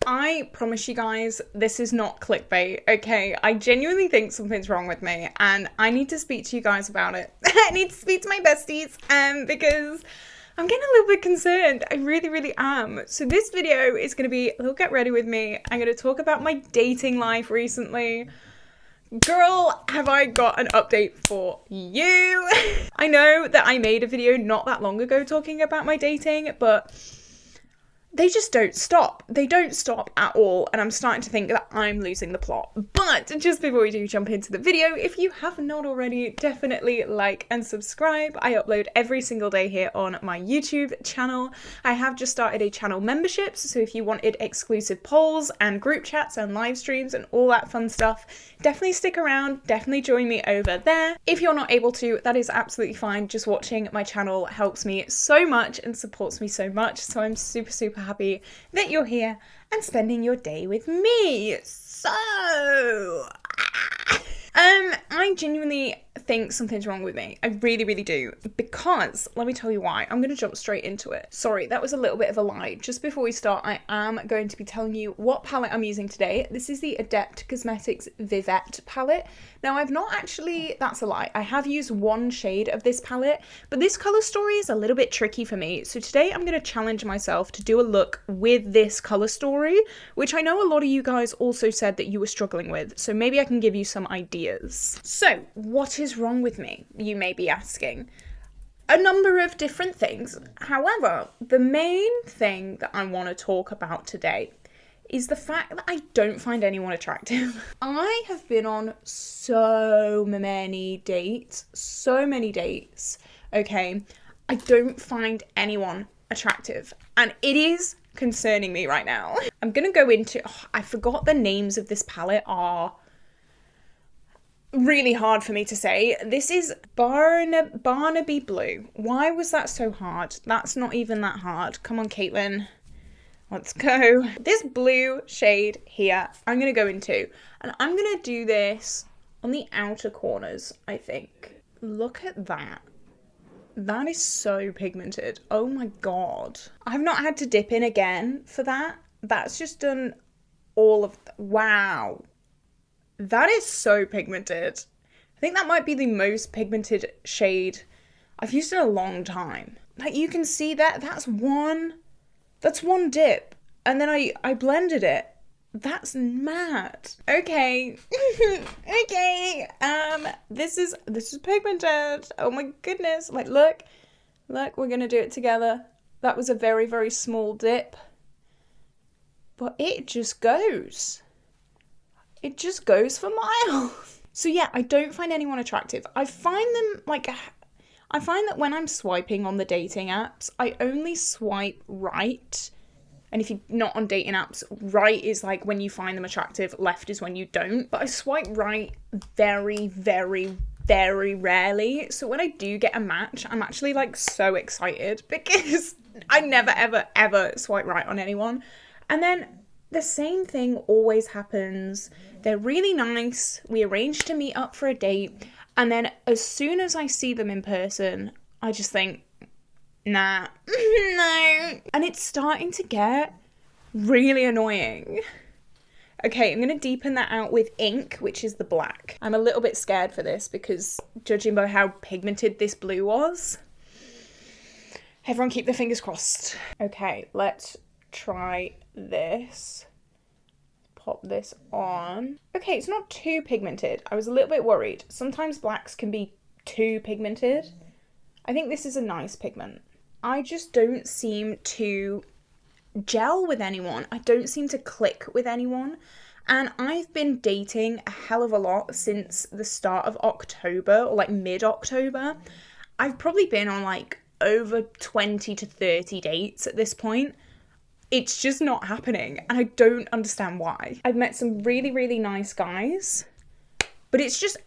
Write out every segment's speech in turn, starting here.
I promise you guys, this is not clickbait, okay? I genuinely think something's wrong with me and I need to speak to you guys about it. I need to speak to my besties because I'm getting a little bit concerned. I really, really am. So this video is going to be a little get ready with me. I'm going to talk about my dating life recently. Girl, have I got an update for you. I know that I made a video not that long ago talking about my dating, but they just don't stop. They don't stop at all, and I'm starting to think that I'm losing the plot. But just before we do jump into the video, if you have not already, definitely like and subscribe. I upload every single day here on my YouTube channel. I have just started a channel membership, so if you wanted exclusive polls and group chats and live streams and all that fun stuff, definitely stick around, definitely join me over there. If you're not able to, that is absolutely fine. Just watching my channel helps me so much and supports me so much, so I'm super, super happy that you're here and spending your day with me. So, I genuinely think something's wrong with me. I really, really do. Because, let me tell you why. I'm going to jump straight into it. Sorry, that was a little bit of a lie. Just before we start, I am going to be telling you what palette I'm using today. This is the Adept Cosmetics Vivette palette. Now, I've not actually, that's a lie. I have used one shade of this palette, but this colour story is a little bit tricky for me. So today I'm going to challenge myself to do a look with this colour story, which I know a lot of you guys also said that you were struggling with. So maybe I can give you some ideas. So, what is wrong with me, you may be asking? A number of different things. However, the main thing that I want to talk about today is the fact that I don't find anyone attractive. I have been on so many dates, okay? I don't find anyone attractive, and it is concerning me right now. I'm gonna go into, I forgot the names of this palette are really hard for me to say. This is Barnaby Blue. Why was that so hard? That's not even that hard. Come on, Caitlin. Let's go. This blue shade here, I'm going to go into. And I'm going to do this on the outer corners, I think. Look at that. That is so pigmented. Oh my god. I've not had to dip in again for that. That's just done all of... Wow. That is so pigmented. I think that might be the most pigmented shade I've used in a long time. Like, you can see that that's one dip, and then I blended it. That's mad. Okay. Okay. This is pigmented. Oh my goodness. Like, look, we're gonna do it together. That was a very, very small dip, but it just goes. It just goes for miles. So yeah, I don't find anyone attractive. I find that when I'm swiping on the dating apps, I only swipe right. And if you're not on dating apps, right is like when you find them attractive, left is when you don't. But I swipe right very, very, very rarely. So when I do get a match, I'm actually like so excited because I never, ever, ever swipe right on anyone. And then the same thing always happens. They're really nice. We arrange to meet up for a date. And then as soon as I see them in person, I just think, nah, no. And it's starting to get really annoying. Okay, I'm going to deepen that out with ink, which is the black. I'm a little bit scared for this because judging by how pigmented this blue was, everyone keep their fingers crossed. Okay, let's try this. Pop this on. Okay, it's not too pigmented. I was a little bit worried. Sometimes blacks can be too pigmented. I think this is a nice pigment. I just don't seem to gel with anyone. I don't seem to click with anyone. And I've been dating a hell of a lot since the start of October, or like mid-October. I've probably been on like over 20 to 30 dates at this point. It's just not happening, and I don't understand why. I've met some really, really nice guys, but it's just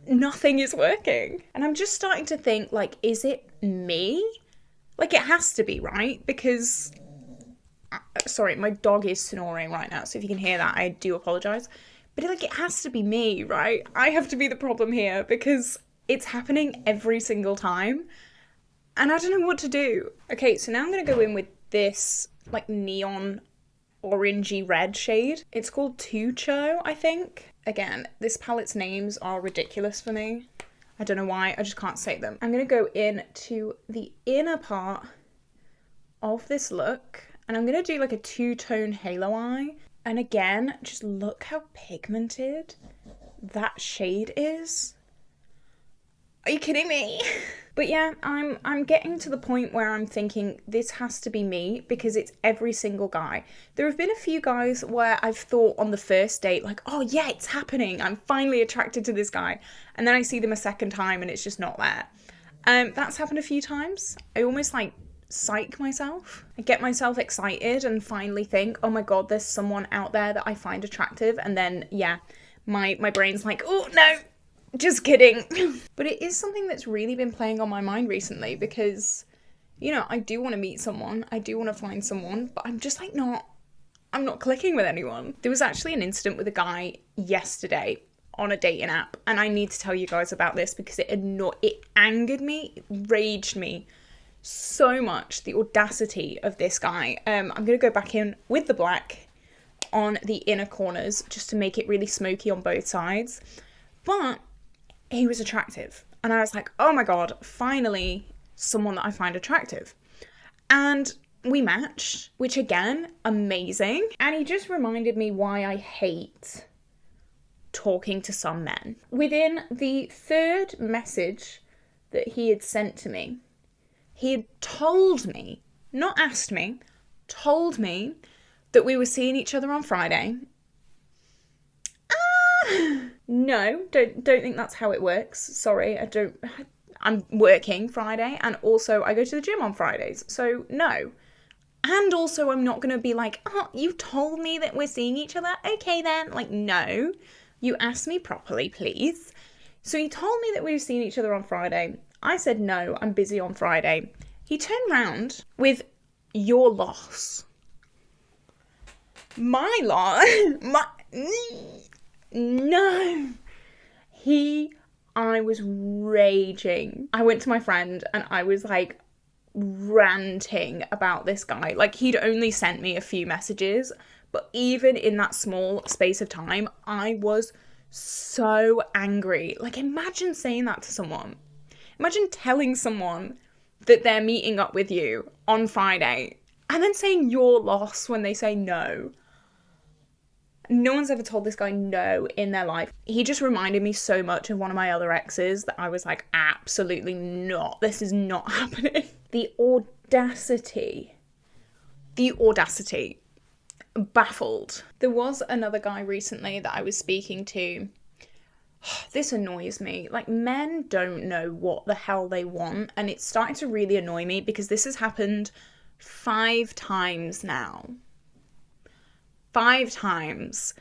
nothing is working. And I'm just starting to think, like, is it me? Like, it has to be, right? Because, sorry, my dog is snoring right now, so if you can hear that, I do apologise. But, like, it has to be me, right? I have to be the problem here, because it's happening every single time, and I don't know what to do. Okay, so now I'm going to go in with this like neon orangey red shade. It's called Tucho, I think. Again, this palette's names are ridiculous for me. I don't know why, I just can't say them. I'm gonna go into the inner part of this look, and I'm gonna do like a two-tone halo eye. And again, just look how pigmented that shade is. Are you kidding me? But yeah, I'm getting to the point where I'm thinking this has to be me, because it's every single guy. There have been a few guys where I've thought on the first date, like, oh yeah, it's happening. I'm finally attracted to this guy. And then I see them a second time and it's just not there. That's happened a few times. I almost like psych myself. I get myself excited and finally think, oh my God, there's someone out there that I find attractive. And then, yeah, my brain's like, oh no, just kidding. But it is something that's really been playing on my mind recently because, you know, I do want to meet someone. I do want to find someone, but I'm just like I'm not clicking with anyone. There was actually an incident with a guy yesterday on a dating app, and I need to tell you guys about this because it angered me, it raged me so much, the audacity of this guy. I'm going to go back in with the black on the inner corners just to make it really smoky on both sides. But he was attractive. And I was like, oh my God, finally someone that I find attractive. And we matched, which again, amazing. And he just reminded me why I hate talking to some men. Within the third message that he had sent to me, he had told me, not asked me, told me that we were seeing each other on Friday. No, don't think that's how it works. Sorry, I'm working Friday, and also I go to the gym on Fridays, so no. And also I'm not gonna be like, oh, you told me that we're seeing each other? Okay then. Like, no, you asked me properly, please. So he told me that we were seeing each other on Friday. I said, no, I'm busy on Friday. He turned round with your loss. My loss? No. I was raging. I went to my friend and I was like ranting about this guy. Like, he'd only sent me a few messages, but even in that small space of time, I was so angry. Like, imagine saying that to someone. Imagine telling someone that they're meeting up with you on Friday and then saying your loss when they say no. No one's ever told this guy no in their life. He just reminded me so much of one of my other exes that I was like, absolutely not. This is not happening. The audacity. Baffled. There was another guy recently that I was speaking to. This annoys me. Like, men don't know what the hell they want, and it's starting to really annoy me because this has happened 5 times now. 5 times.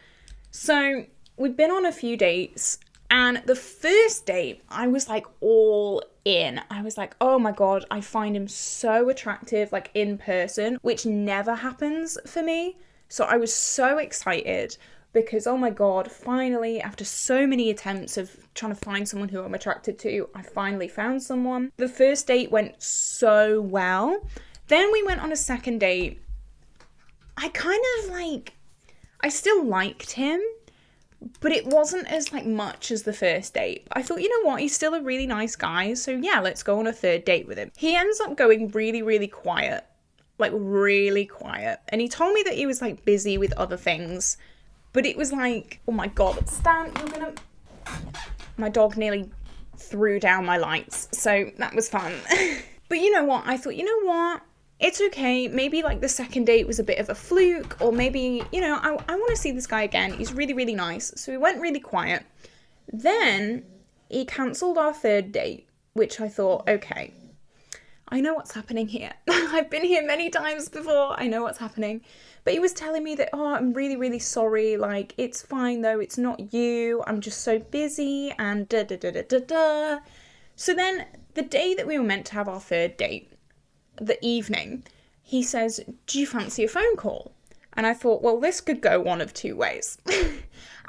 So we've been on a few dates, and the first date I was like all in. I was like, oh my God, I find him so attractive, like in person, which never happens for me. So I was so excited because, oh my God, finally, after so many attempts of trying to find someone who I'm attracted to, I finally found someone. The first date went so well. Then we went on a second date. I still liked him, but it wasn't as like much as the first date. I thought, you know what, he's still a really nice guy, so yeah, let's go on a third date with him. He ends up going really, really quiet, like really quiet. And he told me that he was like busy with other things, but it was like, oh my God, Stan, my dog nearly threw down my lights, so that was fun. But you know what, I thought, you know what? It's okay, maybe like the second date was a bit of a fluke, or maybe, you know, I want to see this guy again. He's really, really nice. So we went really quiet. Then he cancelled our third date, which I thought, okay, I know what's happening here. I've been here many times before. I know what's happening. But he was telling me that, oh, I'm really, really sorry. Like, it's fine though. It's not you. I'm just so busy and da da da da da da. So then the day that we were meant to have our third date, the evening, he says, do you fancy a phone call? And I thought, well, this could go one of 2 ways.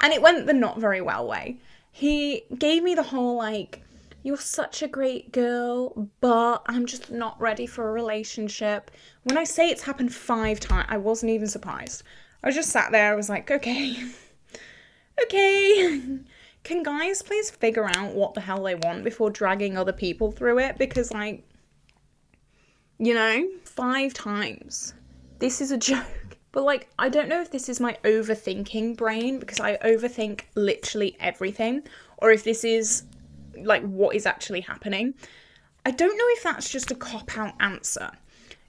And it went the not very well way. He gave me the whole like, you're such a great girl, but I'm just not ready for a relationship. When I say it's happened 5 times, I wasn't even surprised. I was just sat there, I was like, okay, okay. Can guys please figure out what the hell they want before dragging other people through it? Because, like, you know, 5 times. This is a joke. But, like, I don't know if this is my overthinking brain, because I overthink literally everything, or if this is, like, what is actually happening. I don't know if that's just a cop-out answer.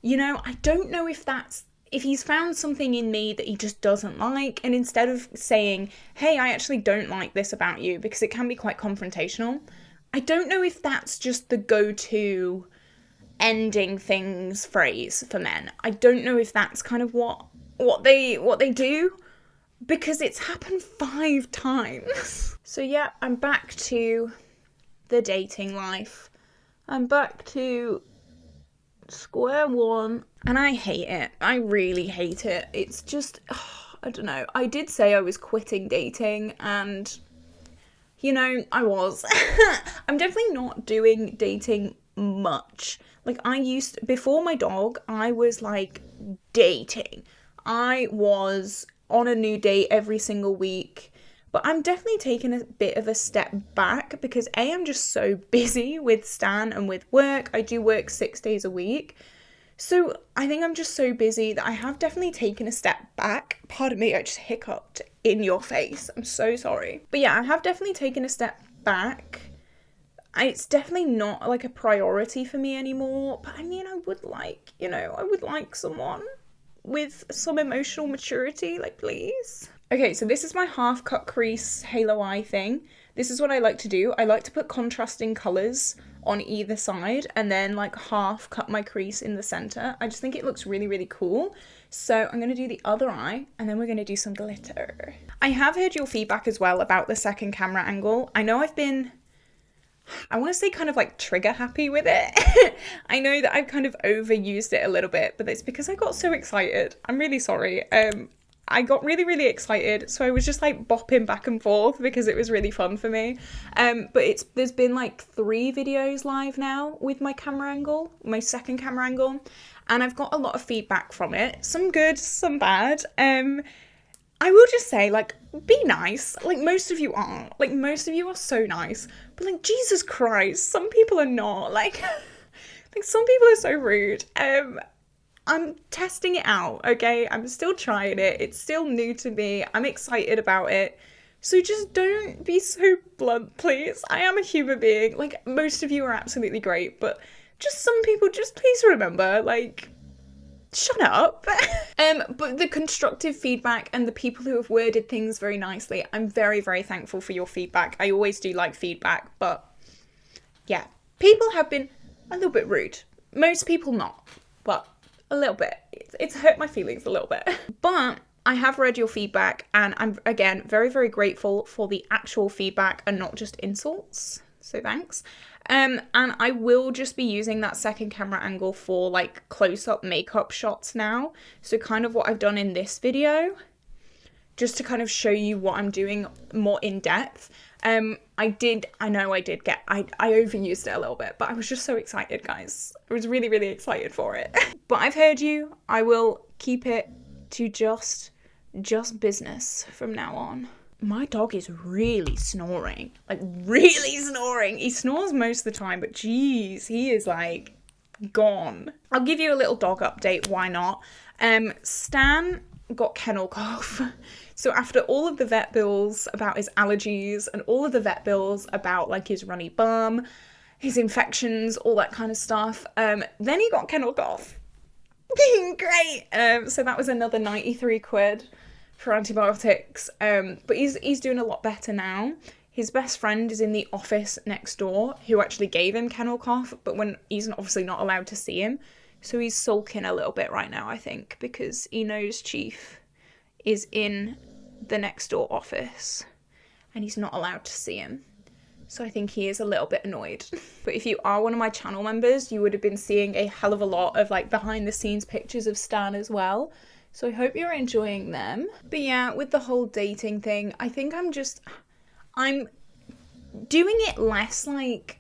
You know, I don't know if he's found something in me that he just doesn't like, and instead of saying, hey, I actually don't like this about you, because it can be quite confrontational, I don't know if that's just the go-to ending things phrase for men. I don't know if that's kind of what they do, because it's happened 5 times. So yeah, I'm back to the dating life. I'm back to square one, and I hate it. I really hate it. It's just, I don't know. I did say I was quitting dating, and, you know, I was. I'm definitely not doing dating much. Like, before my dog, I was, like, dating. I was on a new date every single week. But I'm definitely taking a bit of a step back because I'm just so busy with Stan and with work. I do work 6 days a week. So I think I'm just so busy that I have definitely taken a step back. Pardon me, I just hiccuped in your face. I'm so sorry. But yeah, I have definitely taken a step back. It's definitely not like a priority for me anymore. But I mean, I would like someone with some emotional maturity, like, please. Okay, so this is my half cut crease halo eye thing. This is what I like to do. I like to put contrasting colours on either side and then like half cut my crease in the centre. I just think it looks really, really cool. So I'm going to do the other eye and then we're going to do some glitter. I have heard your feedback as well about the second camera angle. I know I've been, I want to say kind of like trigger happy with it. I know that I've kind of overused it a little bit, but it's because I got so excited. I'm really sorry. I got really, really excited, so I was just like bopping back and forth because it was really fun for me. But there's been like 3 videos live now with my camera angle, my second camera angle, and I've got a lot of feedback from it. Some good, some bad. I will just say, like, be nice. Like, most of you are. Like, most of you are so nice. But, like, Jesus Christ, some people are not. Like, like some people are so rude. I'm testing it out, okay? I'm still trying it. It's still new to me. I'm excited about it. So just don't be so blunt, please. I am a human being. Like, most of you are absolutely great, but just some people, just please remember, like, shut up. But the constructive feedback and the people who have worded things very nicely, I'm very, very thankful for your feedback. I always do like feedback, but yeah, people have been a little bit rude. Most people not, but a little bit. It's hurt my feelings a little bit. But I have read your feedback and I'm, again, very, very grateful for the actual feedback and not just insults. So thanks. And I will just be using that second camera angle for like close-up makeup shots now. So kind of what I've done in this video, just to kind of show you what I'm doing more in depth. I overused it a little bit, but I was just so excited, guys. I was really, really excited for it. But I've heard you. I will keep it to just business from now on. My dog is really snoring. Like, really snoring. He snores most of the time, but geez, he is like gone. I'll give you a little dog update. Why not? Stan got kennel cough. So after all of the vet bills about his allergies and all of the vet bills about like his runny bum, his infections, all that kind of stuff, then he got kennel cough. Great. So that was another 93 quid for antibiotics. But he's doing a lot better now. His best friend is in the office next door who actually gave him kennel cough, but when he's obviously not allowed to see him. So he's sulking a little bit right now, I think, because he knows Chief is in the next door office and he's not allowed to see him. So I think he is a little bit annoyed. But if you are one of my channel members, you would have been seeing a hell of a lot of like behind the scenes pictures of Stan as well. So I hope you're enjoying them. But yeah, with the whole dating thing, I think I'm doing it less like,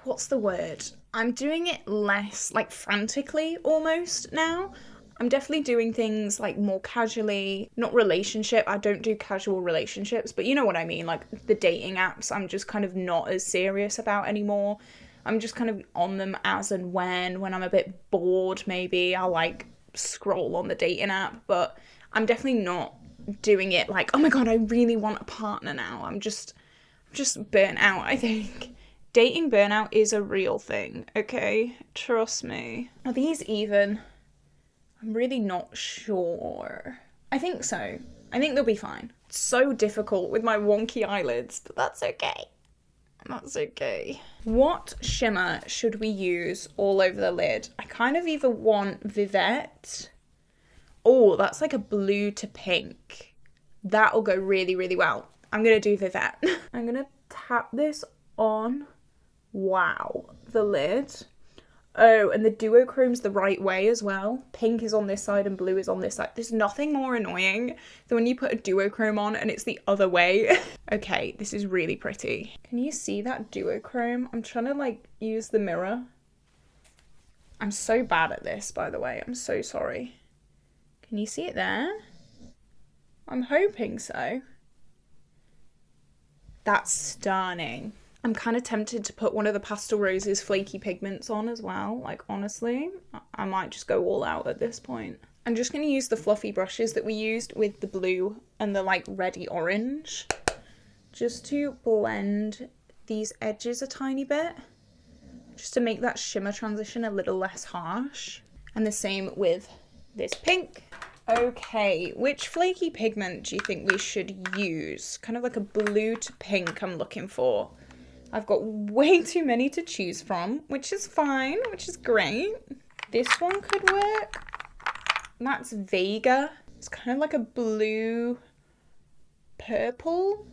what's the word? I'm doing it less like frantically almost now. I'm definitely doing things like more casually, not relationship. I don't do casual relationships, but you know what I mean? Like the dating apps, I'm just kind of not as serious about anymore. I'm just kind of on them as and when I'm a bit bored, maybe I'll like scroll on the dating app, but I'm definitely not doing it like, oh my God, I really want a partner now. I'm just burnt out, I think. Dating burnout is a real thing, okay? Trust me. Are these even? I'm really not sure. I think so. I think they'll be fine. It's so difficult with my wonky eyelids, but that's okay. That's okay. What shimmer should we use all over the lid? I kind of either want Vivette. Oh, that's like a blue to pink. That'll go really, really well. I'm going to do Vivette. I'm going to tap this on. Wow. The lid. Oh, and the duochrome's the right way as well. Pink is on this side and blue is on this side. There's nothing more annoying than when you put a duochrome on and it's the other way. Okay, this is really pretty. Can you see that duochrome? I'm trying to like use the mirror. I'm so bad at this, by the way. I'm so sorry. Can you see it there? I'm hoping so. That's stunning. I'm kind of tempted to put one of the Pastel Rose's flaky pigments on as well. Like, honestly, I might just go all out at this point. I'm just going to use the fluffy brushes that we used with the blue and the, like, reddy orange. Just to blend these edges a tiny bit. Just to make that shimmer transition a little less harsh. And the same with this pink. Okay, which flaky pigment do you think we should use? Kind of like a blue to pink I'm looking for. I've got way too many to choose from, which is fine, which is great. This one could work. That's Vega. It's kind of like a blue purple.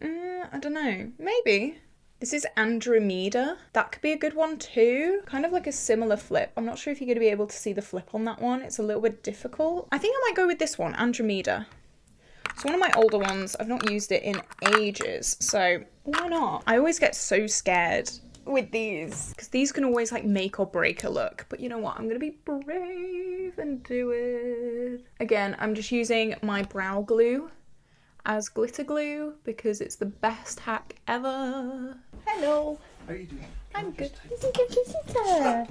I don't know, maybe. This is Andromeda. That could be a good one too. Kind of like a similar flip. I'm not sure if you're going to be able to see the flip on that one. It's a little bit difficult. I think I might go with this one, Andromeda. It's one of my older ones. I've not used it in ages, so why not? I always get so scared with these because these can always like make or break a look. But you know what? I'm going to be brave and do it. Again, I'm just using my brow glue as glitter glue because it's the best hack ever. Hello. How are you doing? I'm good. Visitor.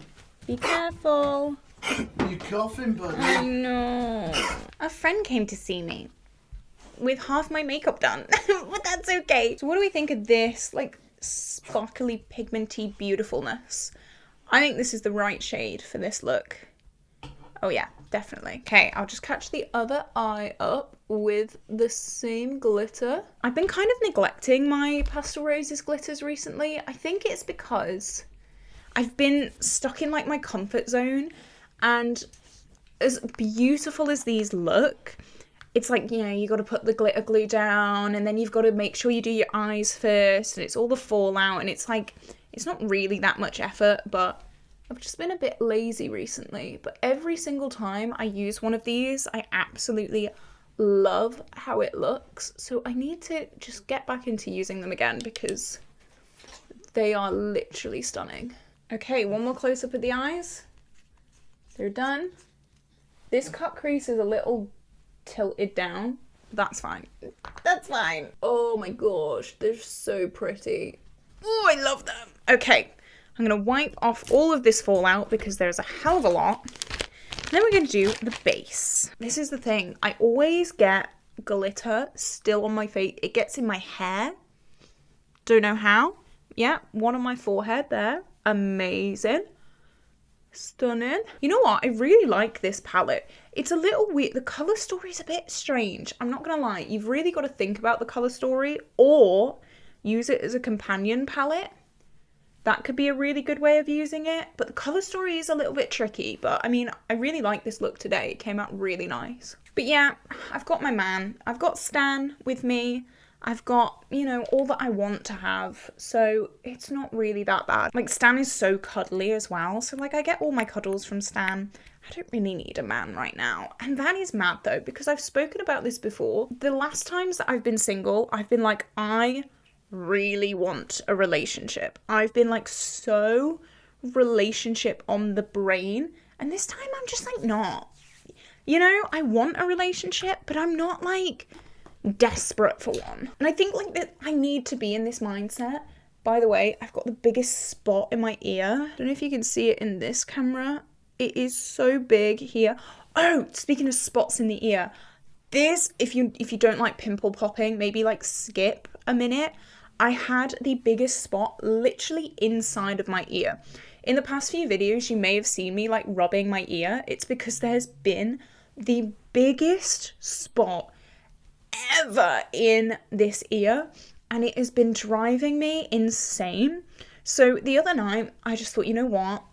Be careful. Are you coughing, buddy? I know. A friend came to see me with half my makeup done, but that's okay. So what do we think of this, like, sparkly, pigmenty beautifulness? I think this is the right shade for this look. Oh yeah, definitely. Okay, I'll just catch the other eye up with the same glitter. I've been kind of neglecting my Pastel Roses glitters recently. I think it's because I've been stuck in, like, my comfort zone, and as beautiful as these look, it's like, you know, you got to put the glitter glue down and then you've got to make sure you do your eyes first and it's all the fallout and it's like, it's not really that much effort, but I've just been a bit lazy recently. But every single time I use one of these, I absolutely love how it looks. So I need to just get back into using them again because they are literally stunning. Okay, one more close up at the eyes. They're done. This cut crease is a little tilted down. That's fine. That's fine. Oh my gosh, they're so pretty. Oh, I love them. Okay, I'm gonna wipe off all of this fallout because there's a hell of a lot. And then we're gonna do the base. This is the thing. I always get glitter still on my face. It gets in my hair. Don't know how. Yeah, one on my forehead there. Amazing. Stunning. You know what? I really like this palette. It's a little weird. The colour story is a bit strange. I'm not going to lie. You've really got to think about the colour story or use it as a companion palette. That could be a really good way of using it. But the colour story is a little bit tricky. But I mean, I really like this look today. It came out really nice. But yeah, I've got my man. I've got Stan with me. I've got, you know, all that I want to have, so it's not really that bad. Like, Stan is so cuddly as well, so, like, I get all my cuddles from Stan. I don't really need a man right now. And that is mad, though, because I've spoken about this before. The last times that I've been single, I've been like, I really want a relationship. I've been, like, so relationship on the brain, and this time I'm just, like, not. You know, I want a relationship, but I'm not like desperate for one. And I think like that I need to be in this mindset. By the way, I've got the biggest spot in my ear. I don't know if you can see it in this camera. It is so big here. Oh, speaking of spots in the ear, this, if you don't like pimple popping, maybe like skip a minute. I had the biggest spot literally inside of my ear. In the past few videos, you may have seen me like rubbing my ear. It's because there's been the biggest spot ever in this ear, and it has been driving me insane. So the other night, I just thought, you know what?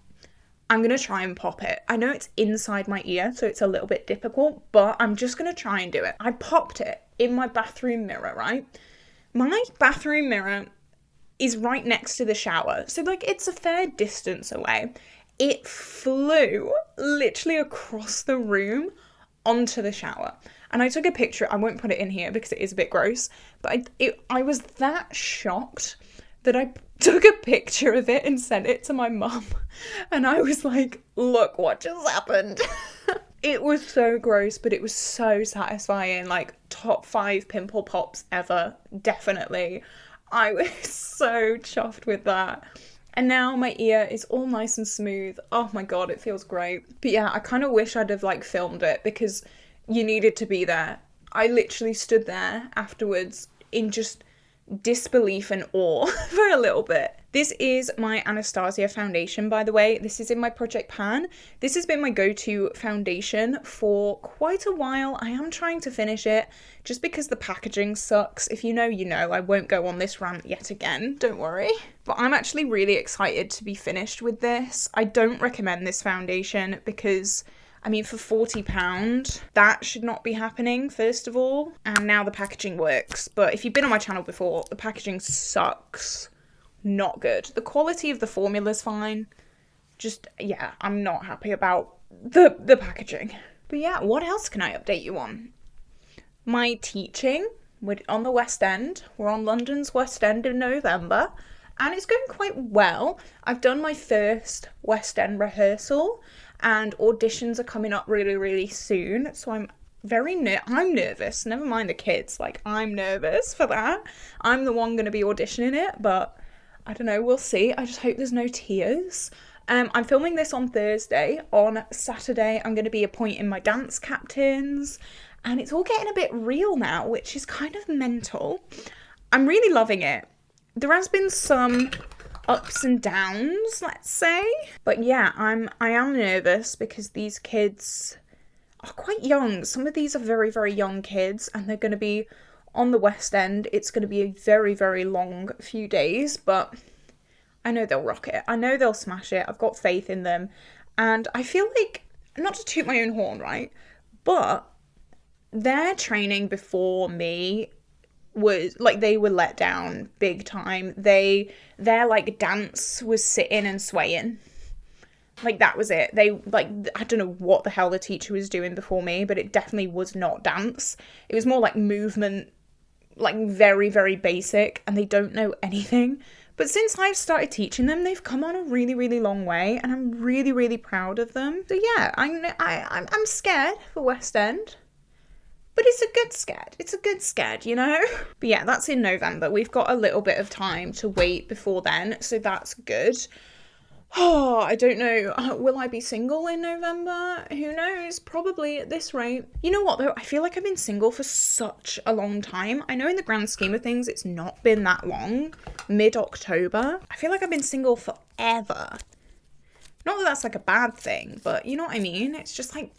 I'm going to try and pop it. I know it's inside my ear, so it's a little bit difficult, but I'm just going to try and do it. I popped it in my bathroom mirror, right? My bathroom mirror is right next to the shower, so like it's a fair distance away. It flew literally across the room onto the shower. And I took a picture. I won't put it in here because it is a bit gross, but I was that shocked that I took a picture of it and sent it to my mum. And I was like, look what just happened. It was so gross, but it was so satisfying. Like top 5 pimple pops ever, definitely. I was so chuffed with that. And now my ear is all nice and smooth. Oh my god, it feels great. But yeah, I kind of wish I'd have like filmed it because you needed to be there. I literally stood there afterwards in just disbelief and awe for a little bit. This is my Anastasia foundation, by the way. This is in my project pan. This has been my go-to foundation for quite a while. I am trying to finish it just because the packaging sucks. If you know, you know. I won't go on this rant yet again, don't worry. But I'm actually really excited to be finished with this. I don't recommend this foundation because I mean, for £40, that should not be happening, first of all. And now the packaging works. But if you've been on my channel before, the packaging sucks. Not good. The quality of the formula's fine. Just, yeah, I'm not happy about the packaging. But yeah, what else can I update you on? My teaching. We're on the West End. We're on London's West End in November. And it's going quite well. I've done my first West End rehearsal. And auditions are coming up really, really soon. So I'm I'm nervous. Never mind the kids. Like, I'm nervous for that. I'm the one going to be auditioning it. But I don't know. We'll see. I just hope there's no tears. I'm filming this on Thursday. On Saturday, I'm going to be appointing my dance captains. And it's all getting a bit real now, which is kind of mental. I'm really loving it. There has been some ups and downs, let's say. But yeah, I am nervous because these kids are quite young. Some of these are very, very young kids, and they're going to be on the West End. It's going to be a very, very long few days, but I know they'll rock it. I know they'll smash it. I've got faith in them. And I feel like, not to toot my own horn, right? But their training before me was like, they were let down big time. Their like dance was sitting and swaying. Like, that was it. They, like, I don't know what the hell the teacher was doing before me, but it definitely was not dance. It was more like movement, like very, very basic, and they don't know anything. But since I've started teaching them, they've come on a really, really long way, and I'm really, really proud of them. So yeah, I'm scared for West End. But it's a good scared. It's a good scared, you know? But yeah, that's in November. We've got a little bit of time to wait before then, so that's good. Oh, I don't know. Will I be single in November? Who knows? Probably at this rate. You know what, though? I feel like I've been single for such a long time. I know in the grand scheme of things, it's not been that long. Mid-October. I feel like I've been single forever. Not that that's like a bad thing, but you know what I mean? It's just like,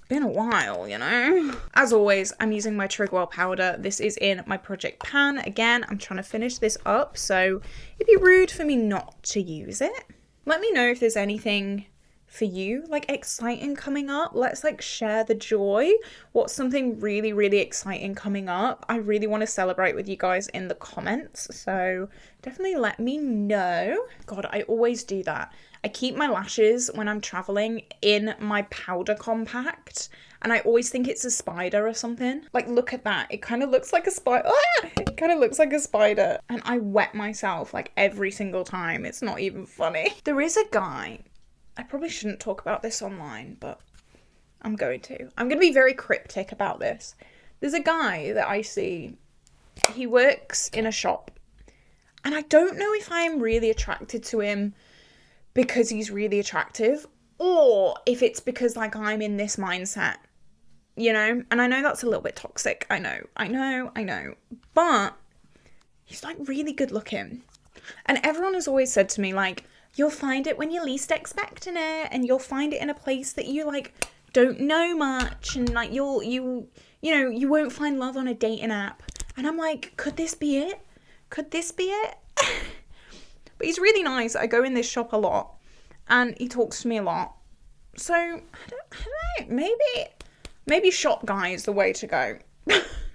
been a while, you know? As always, I'm using my Trigwell powder. This is in my project pan. Again, I'm trying to finish this up, so it'd be rude for me not to use it. Let me know if there's anything for you, like, exciting coming up. Let's, like, share the joy. What's something really, really exciting coming up? I really want to celebrate with you guys in the comments, so definitely let me know. God, I always do that. I keep my lashes when I'm traveling in my powder compact, and I always think it's a spider or something. Like, look at that. It kind of looks like a spider. It kind of looks like a spider. And I wet myself, like, every single time. It's not even funny. There is a guy. I probably shouldn't talk about this online, but I'm going to be very cryptic about this. There's a guy that I see, he works in a shop, and I don't know if I'm really attracted to him because he's really attractive, or if it's because, like, I'm in this mindset, you know? And I know that's a little bit toxic. I know. But he's, like, really good looking. And everyone has always said to me, like, you'll find it when you're least expecting it, and you'll find it in a place that you, like, don't know much, and, like, you won't find love on a dating app. And I'm like, could this be it? Could this be it? But he's really nice. I go in this shop a lot, and he talks to me a lot. So, I don't know, maybe shop guy is the way to go.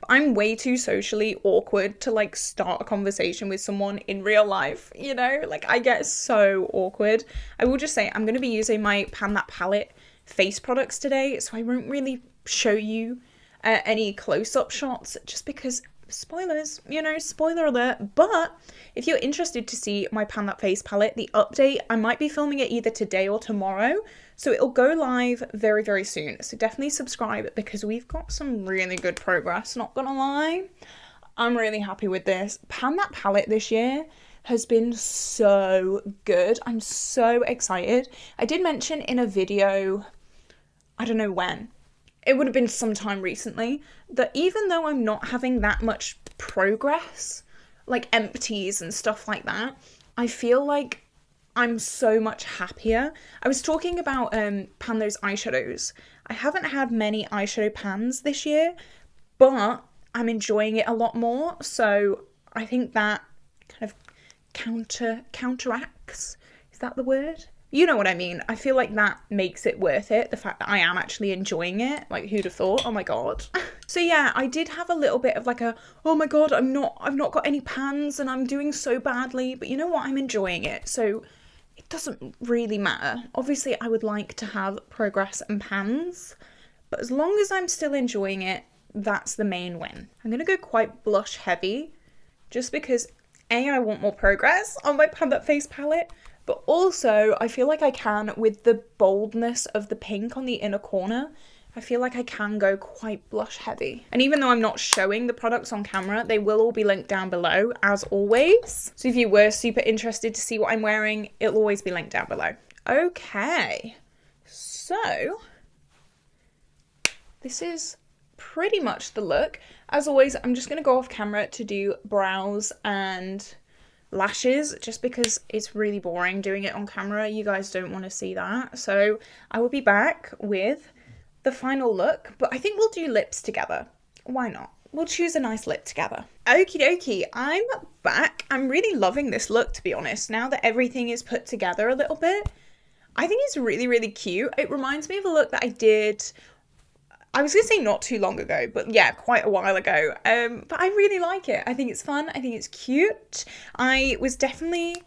I'm way too socially awkward to, like, start a conversation with someone in real life, you know? Like, I get so awkward. I will just say, I'm going to be using my Pan That Palette face products today, so I won't really show you any close-up shots, just because spoilers, you know, spoiler alert. But if you're interested to see my Pan That Face palette, the update, I might be filming it either today or tomorrow, so it'll go live very, very soon. So definitely subscribe, because we've got some really good progress, not gonna lie. I'm really happy with this. Pan That palette this year has been so good. I'm so excited. I did mention in a video, I don't know when, it would have been sometime recently, that even though I'm not having that much progress, like empties and stuff like that, I feel like I'm so much happier. I was talking about pan those eyeshadows. I haven't had many eyeshadow pans this year, but I'm enjoying it a lot more. So I think that kind of counteracts. Is that the word? You know what I mean. I feel like that makes it worth it. The fact that I am actually enjoying it. Like, who'd have thought? Oh my god. So yeah, I did have a little bit of like a, oh my god, I've not got any pans and I'm doing so badly. But you know what? I'm enjoying it. So it doesn't really matter. Obviously, I would like to have progress and pans. But as long as I'm still enjoying it, that's the main win. I'm going to go quite blush heavy. Just because, A, I want more progress on my Pan That Face palette. But also, I feel like I can, with the boldness of the pink on the inner corner, I feel like I can go quite blush heavy. And even though I'm not showing the products on camera, they will all be linked down below, as always. So if you were super interested to see what I'm wearing, it'll always be linked down below. Okay, so this is pretty much the look. As always, I'm just going to go off camera to do brows and lashes, just because it's really boring doing it on camera. You guys don't want to see that. So I will be back with the final look, but I think we'll do lips together. Why not? We'll choose a nice lip together. Okie dokie, I'm back. I'm really loving this look, to be honest, now that everything is put together a little bit. I think it's really, really cute. It reminds me of a look that I did, I was going to say not too long ago, but yeah, quite a while ago. But I really like it. I think it's fun. I think it's cute. I was definitely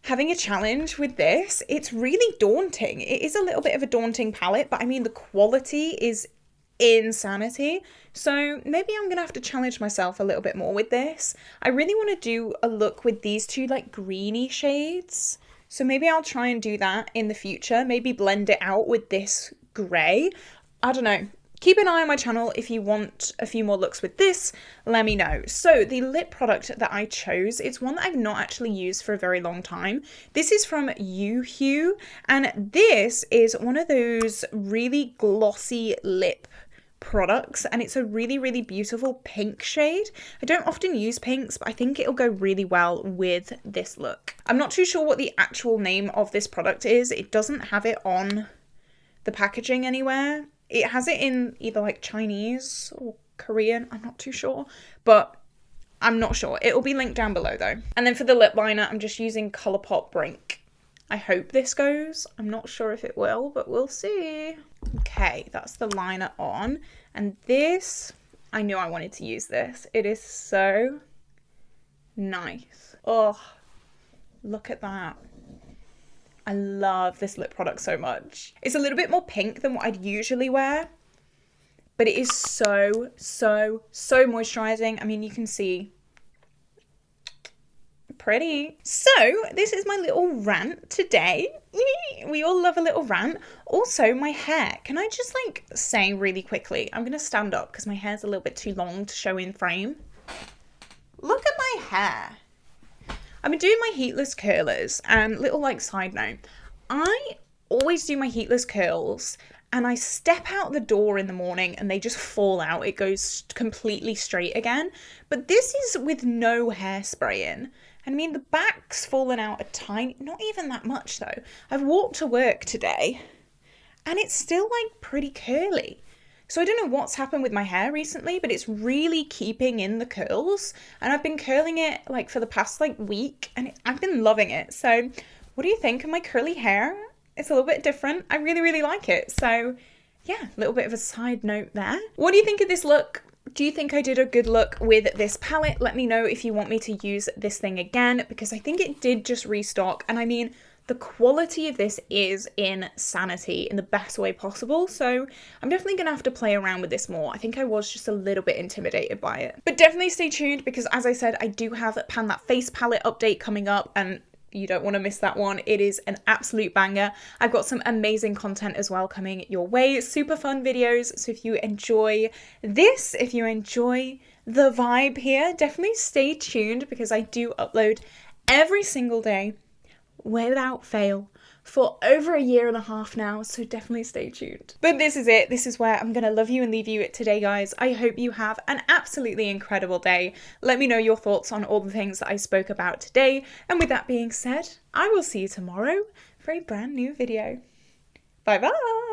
having a challenge with this. It's really daunting. It is a little bit of a daunting palette, but I mean, the quality is insanity. So maybe I'm going to have to challenge myself a little bit more with this. I really want to do a look with these two like greeny shades. So maybe I'll try and do that in the future. Maybe blend it out with this grey. I don't know. Keep an eye on my channel if you want a few more looks with this, let me know. So the lip product that I chose, it's one that I've not actually used for a very long time. This is from Uhue, and this is one of those really glossy lip products, and it's a really, really beautiful pink shade. I don't often use pinks, but I think it'll go really well with this look. I'm not too sure what the actual name of this product is. It doesn't have it on the packaging anywhere. It has it in either like Chinese or Korean, I'm not too sure, but I'm not sure. It'll be linked down below though. And then for the lip liner, I'm just using Colourpop Brink. I hope this goes. I'm not sure if it will, but we'll see. Okay, that's the liner on. And this, I knew I wanted to use this. It is so nice. Oh, look at that. I love this lip product so much. It's a little bit more pink than what I'd usually wear, but it is so, so, so moisturizing. I mean, you can see pretty. So this is my little rant today. We all love a little rant. Also, my hair. Can I just like say really quickly, I'm going to stand up because my hair's a little bit too long to show in frame. Look at my hair. I've been doing my heatless curlers, and little like side note, I always do my heatless curls and I step out the door in the morning and they just fall out. It goes completely straight again. But this is with no hairspray in. I mean, the back's fallen out a tiny, not even that much though. I've walked to work today and it's still like pretty curly. So I don't know what's happened with my hair recently, but it's really keeping in the curls. And I've been curling it like for the past like week and I've been loving it. So what do you think of my curly hair? It's a little bit different. I really, really like it. So yeah, a little bit of a side note there. What do you think of this look? Do you think I did a good look with this palette? Let me know if you want me to use this thing again, because I think it did just restock. And I mean, the quality of this is insanity in the best way possible. So I'm definitely going to have to play around with this more. I think I was just a little bit intimidated by it. But definitely stay tuned because as I said, I do have Pan That Face palette update coming up and you don't want to miss that one. It is an absolute banger. I've got some amazing content as well coming your way. Super fun videos. So if you enjoy this, if you enjoy the vibe here, definitely stay tuned because I do upload every single day without fail for over 1.5 years now, so definitely stay tuned. But this is it. This is where I'm gonna love you and leave you today, guys. I hope you have an absolutely incredible day. Let me know your thoughts on all the things that I spoke about today. And with that being said, I will see you tomorrow for a brand new video. Bye bye.